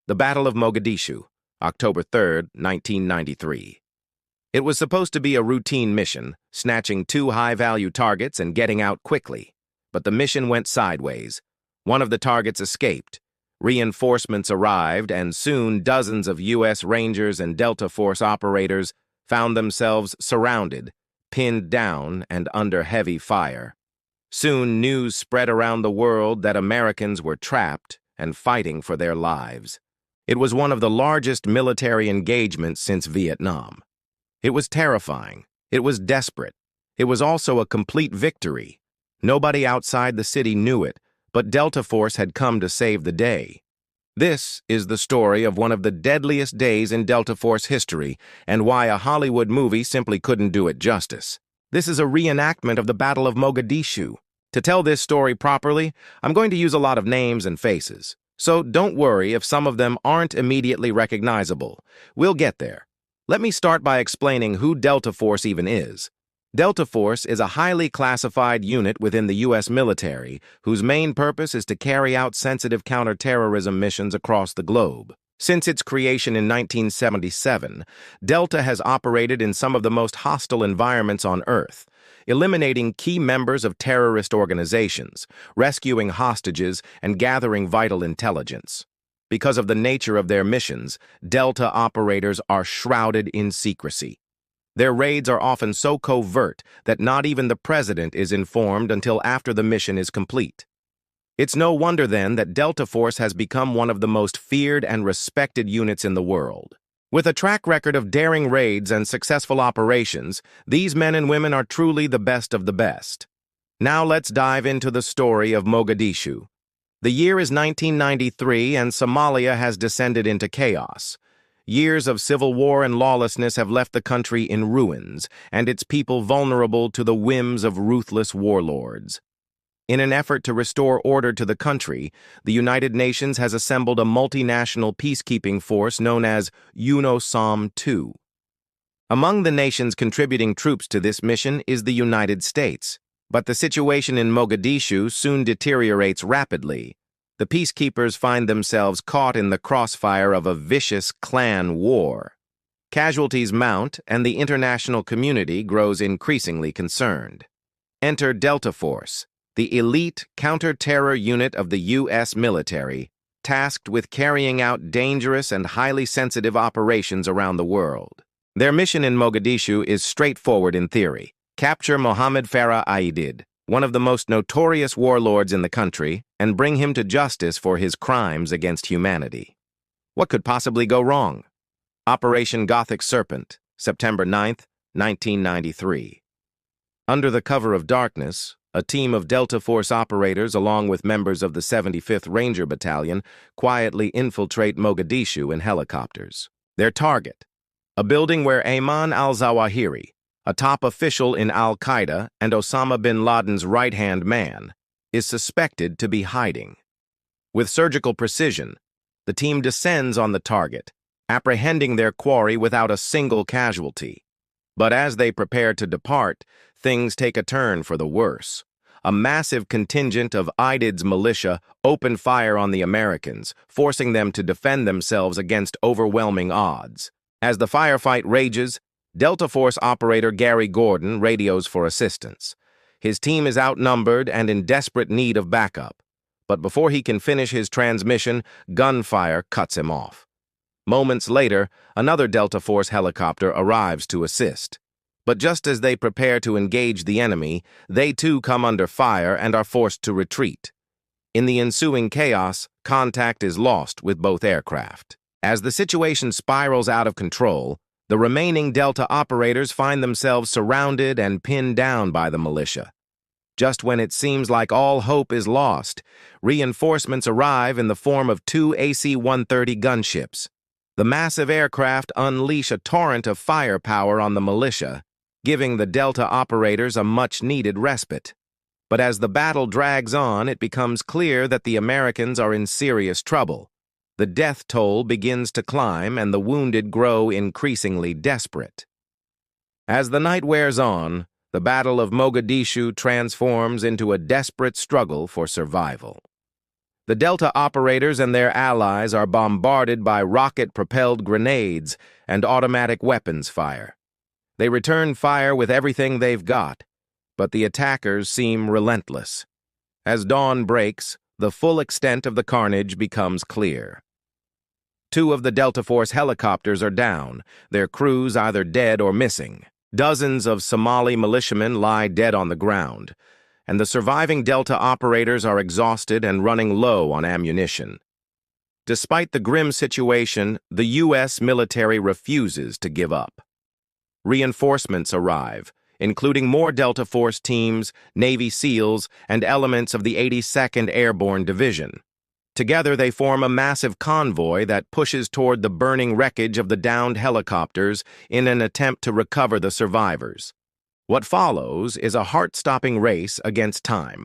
The Battle of Mogadishu, October 3, 1993. It was supposed to be a routine mission, snatching two high-value targets and getting out quickly. But the mission went sideways. One of the targets escaped. Reinforcements arrived, and soon dozens of U.S. Rangers and Delta Force operators found themselves surrounded, pinned down, and under heavy fire. Soon news spread around the world that Americans were trapped and fighting for their lives. It was one of the largest military engagements since Vietnam. It was terrifying. It was desperate. It was also a complete victory. Nobody outside the city knew it, but Delta Force had come to save the day. This is the story of one of the deadliest days in Delta Force history and why a Hollywood movie simply couldn't do it justice. This is a reenactment of the Battle of Mogadishu. To tell this story properly, I'm going to use a lot of names and faces. So don't worry if some of them aren't immediately recognizable. We'll get there. Let me start by explaining who Delta Force even is. Delta Force is a highly classified unit within the U.S. military whose main purpose is to carry out sensitive counterterrorism missions across the globe. Since its creation in 1977, Delta has operated in some of the most hostile environments on Earth, eliminating key members of terrorist organizations, rescuing hostages, and gathering vital intelligence. Because of the nature of their missions, Delta operators are shrouded in secrecy. Their raids are often so covert that not even the president is informed until after the mission is complete. It's no wonder then that Delta Force has become one of the most feared and respected units in the world. With a track record of daring raids and successful operations, these men and women are truly the best of the best. Now let's dive into the story of Mogadishu. The year is 1993 and Somalia has descended into chaos. Years of civil war and lawlessness have left the country in ruins and its people vulnerable to the whims of ruthless warlords. In an effort to restore order to the country, the United Nations has assembled a multinational peacekeeping force known as UNOSOM-2. Among the nations contributing troops to this mission is the United States, but the situation in Mogadishu soon deteriorates rapidly. The peacekeepers find themselves caught in the crossfire of a vicious clan war. Casualties mount, and the international community grows increasingly concerned. Enter Delta Force, the elite counter-terror unit of the U.S. military, tasked with carrying out dangerous and highly sensitive operations around the world. Their mission in Mogadishu is straightforward in theory: capture Mohammed Farah Aidid, one of the most notorious warlords in the country, and bring him to justice for his crimes against humanity. What could possibly go wrong? Operation Gothic Serpent, September 9, 1993. Under the cover of darkness, a team of Delta Force operators, along with members of the 75th Ranger Battalion, quietly infiltrate Mogadishu in helicopters. Their target: a building where Ayman al-Zawahiri, a top official in al-Qaeda and Osama bin Laden's right-hand man, is suspected to be hiding. With surgical precision, the team descends on the target, apprehending their quarry without a single casualty. But as they prepare to depart, things take a turn for the worse. A massive contingent of Aidid's militia open fire on the Americans, forcing them to defend themselves against overwhelming odds. As the firefight rages, Delta Force operator Gary Gordon radios for assistance. His team is outnumbered and in desperate need of backup. But before he can finish his transmission, gunfire cuts him off. Moments later, another Delta Force helicopter arrives to assist. But just as they prepare to engage the enemy, they too come under fire and are forced to retreat. In the ensuing chaos, contact is lost with both aircraft. As the situation spirals out of control, the remaining Delta operators find themselves surrounded and pinned down by the militia. Just when it seems like all hope is lost, reinforcements arrive in the form of two AC-130 gunships. The massive aircraft unleash a torrent of firepower on the militia, giving the Delta operators a much-needed respite. But as the battle drags on, it becomes clear that the Americans are in serious trouble. The death toll begins to climb and the wounded grow increasingly desperate. As the night wears on, the Battle of Mogadishu transforms into a desperate struggle for survival. The Delta operators and their allies are bombarded by rocket-propelled grenades and automatic weapons fire. They return fire with everything they've got, but the attackers seem relentless. As dawn breaks, the full extent of the carnage becomes clear. 2 of the Delta Force helicopters are down, their crews either dead or missing. Dozens of Somali militiamen lie dead on the ground, and the surviving Delta operators are exhausted and running low on ammunition. Despite the grim situation, the U.S. military refuses to give up. Reinforcements arrive, including more Delta Force teams, Navy SEALs, and elements of the 82nd Airborne Division. Together, they form a massive convoy that pushes toward the burning wreckage of the downed helicopters in an attempt to recover the survivors. What follows is a heart-stopping race against time.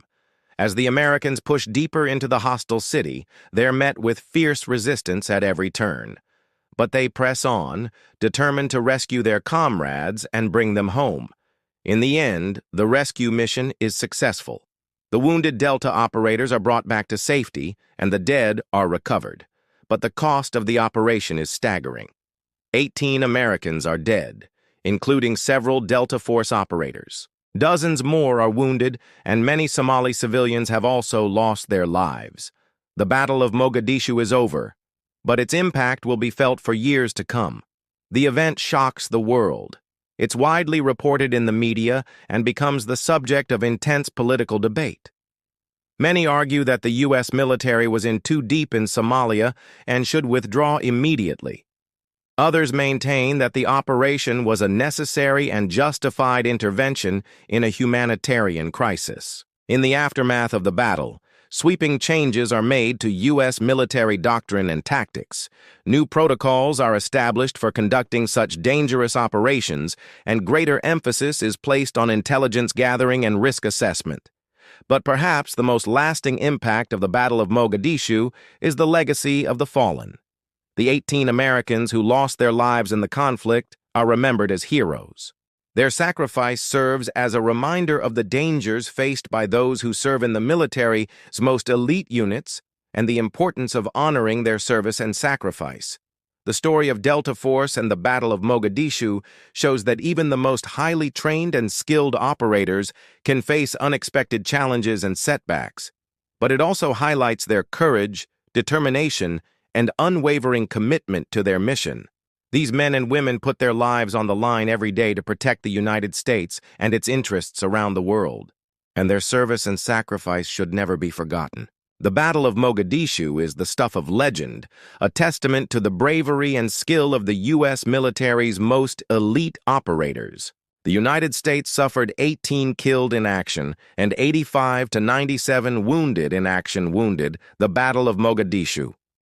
As the Americans push deeper into the hostile city, they're met with fierce resistance at every turn. But they press on, determined to rescue their comrades and bring them home. In the end, the rescue mission is successful. The wounded Delta operators are brought back to safety, and the dead are recovered. But the cost of the operation is staggering. 18 Americans are dead, including several Delta Force operators. Dozens more are wounded, and many Somali civilians have also lost their lives. The Battle of Mogadishu is over, but its impact will be felt for years to come. The event shocks the world. It's widely reported in the media and becomes the subject of intense political debate. Many argue that the U.S. military was in too deep in Somalia and should withdraw immediately. Others maintain that the operation was a necessary and justified intervention in a humanitarian crisis. In the aftermath of the battle, sweeping changes are made to U.S. military doctrine and tactics. New protocols are established for conducting such dangerous operations, and greater emphasis is placed on intelligence gathering and risk assessment. But perhaps the most lasting impact of the Battle of Mogadishu is the legacy of the fallen. The 18 Americans who lost their lives in the conflict are remembered as heroes. Their sacrifice serves as a reminder of the dangers faced by those who serve in the military's most elite units and the importance of honoring their service and sacrifice. The story of Delta Force and the Battle of Mogadishu shows that even the most highly trained and skilled operators can face unexpected challenges and setbacks, but it also highlights their courage, determination, and unwavering commitment to their mission. These men and women put their lives on the line every day to protect the United States and its interests around the world, and their service and sacrifice should never be forgotten. The Battle of Mogadishu is the stuff of legend, a testament to the bravery and skill of the U.S. military's most elite operators. The United States suffered 18 killed in action and 85 to 97 wounded in action. The Battle of Mogadishu